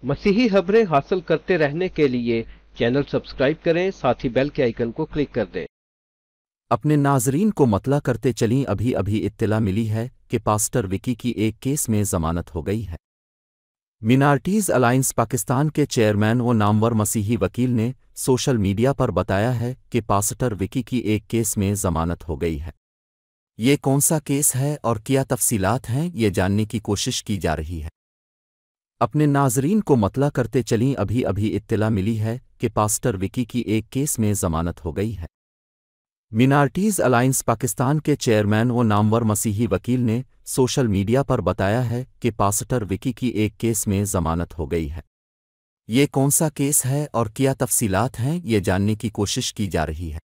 मसीही खबरें हासिल करते रहने के लिए चैनल सब्सक्राइब करें, साथ ही बेल के आइकन को क्लिक कर दें। अपने नाजरीन को मतला करते चलीं। अभी अभी इत्तला मिली है कि पास्टर विकी की एक केस में जमानत हो गई है। मिनार्टीज अलायंस पाकिस्तान के चेयरमैन व नामवर मसीही वकील ने सोशल मीडिया पर बताया है कि पास्टर विकी की एक केस में जमानत हो गई है। ये कौन सा केस है और क्या तफसीलात हैं, ये जानने की कोशिश की जा रही है। अपने नाजरीन को मतला करते चलीं। अभी अभी इत्तला मिली है कि पास्टर विकी की एक केस में जमानत हो गई है। मिनार्टीज अलायंस पाकिस्तान के चेयरमैन व नामवर मसीही वकील ने सोशल मीडिया पर बताया है कि पास्टर विकी की एक केस में जमानत हो गई है। ये कौन सा केस है और क्या तफसीलात हैं, ये जानने की कोशिश की जा रही है।